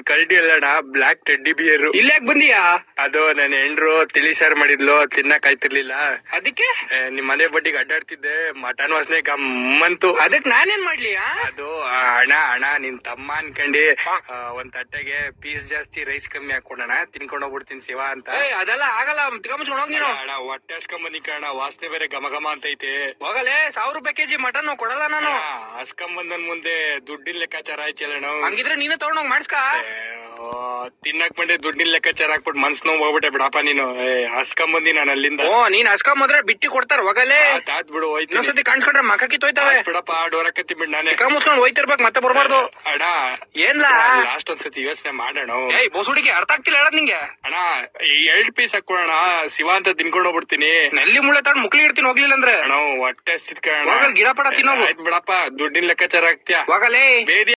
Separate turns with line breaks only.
ಕಲ್ಡಿ ಅಲ್ಲಣ್ಣ, block teddy beer.
ಇಲ್ಲಿ ಯಾಕೆ ಬಂದಿಯಾ?
ಅದು ನನ್ನ ಹೆಂಡ್ರು ತಿಳಿ ಸಾರ್ ಮಾಡಿದ್ಲು, ತಿನ್ನಕ್ ಆಯ್ತಿರ್ಲಿಲ್ಲ.
ಅದಕ್ಕೆ
ನಿಮ್ ಮನೆ ಬಡ್ಡಿಗೆ ಅಡ್ಡಾಡ್ತಿದ್ದೆ, ಮಟನ್ ವಾಸನೆ ಗಮ್ಮಂತು.
ಅದಕ್ ನಾನೇನ್ ಮಾಡ್ಲಿ?
ಅದು ಅಣ್ಣ ನಿನ್ ತಮ್ಮ ಅನ್ಕಂಡಿ ಒಂದ್ ತಟ್ಟೆಗೆ ಪೀಸ್ ಜಾಸ್ತಿ ರೈಸ್ ಕಮ್ಮಿ ಹಾಕೊಡೋಣ, ತಿನ್ಕೊಂಡ್ ಹೋಗ್ಬಿಡ್ತೀನಿ ಶಿವ ಅಂತ.
ಅದೆಲ್ಲ ಆಗಲ್ಲ, ಮುಚ್ಕೊಂಡು ಹೋಗ್ ನೀನು.
ಅಣ್ಣ ಹೊಟ್ಟೆ ಹಸ್ಕೊಂಬಂದಿ ಕಣ, ವಾಸನೆ ಬೇರೆ ಘಮ ಘಮ ಅಂತೈತೆ.
ಹೋಗಲೇ, 1000 ರೂಪಾಯಿ ಕೆಜಿ ಮಟನ್ ಕೊಡಲ್ಲ ನಾನು.
ಹಸ್ಕೊಂಬಂದನ್ ಮುಂದೆ ದುಡ್ಡಿನ ಲೆಕ್ಕಾಚಾರ ಆಯ್ತಿಲ್ಲ ನಾವು.
ಹಂಗಿದ್ರೆ ನೀನೇ ತಗೊಂಡೋಗ್ ಮಾಡ್ಸ್ಕ.
ತಿನ್ನಕ್ ಬಂದೆ ದುಡ್ಡಿನ ಲೆಕ್ಕಾಚಾರ ಹಾಕ್ಬಿಟ್ಟು ಮನ್ಸ್ ನೋವು ಹೋಗ್ಬಿಟ್ಟೆ ಬಿಡಪ್ಪ ನೀನು. ಹಸ್ಕೊಂಬಂದಿ ನಾನು ಅಲ್ಲಿಂದ.
ನೀನ್ ಹಸ್ಕೊಂಬಂದ್ರೆ ಬಿಟ್ಟಿ ಕೊಡ್ತಾರ. ಹೋಗಲೇ,
ತಾತ್ ಬಿಡು, ಹೋಯ್ತು.
ಇನ್ನೊಂದ್ಸತಿ ಕಾಣಿಸ್ಕೊಂಡ್ರೆ ಮಕ್ಕ ಕಿತ್ತೋಯ್ತವೆ.
ಬಿಡಪ್ಪ, ಡೋರಕತ್ತಿ ಬಿಡ್. ನಾನೇ
ಮುಚ್ಕೊಂಡು ಹೋಯ್ತಿರ್ಬೇಕು, ಮತ್ತೆ ಬರ್ಬಾರ್ದು.
ಅಣ್ಣ
ಏನ್ಲಾ
ಲಾಸ್ಟ್ ಒಂದ್ಸತಿ ಯೋಚನೆ ಮಾಡೋಣ.
ಬೋಸುಡಿಗೆ ಅರ್ಥ ಆಗ್ತಿಲ್ಲ ಹೇಳದ್ ನಿಂಗೆ.
ಅಣ್ಣ 2 ಪೀಸ್ ಹಾಕೋಣ, ಶಿವ ಅಂತ ತಿನ್ಕೊಂಡ್ ಹೋಗ್ಬಿಡ್ತೀನಿ.
ನಲ್ಲಿ ಮುಳ್ಳೆ ತಗೊಂಡ್ ಮುಕ್ಲಿ ಇಡ್ತೀನಿ, ಹೋಗ್ಲಿಲ್ಲ ಅಂದ್ರೆ.
ಅಣ್ಣ ಹೊಟ್ಟೆ ಹಸ್ತಿತ್ ಕಣ.
ಗಿಡ ಪಡ ತಿನ್ನೋದು.
ಆಯ್ತು ಬಿಡಪ್ಪ, ದುಡ್ಡಿನ ಲೆಕ್ಕಾಚಾರ ಆಗ್ತೀಯ.
ಹೋಗಲೇ.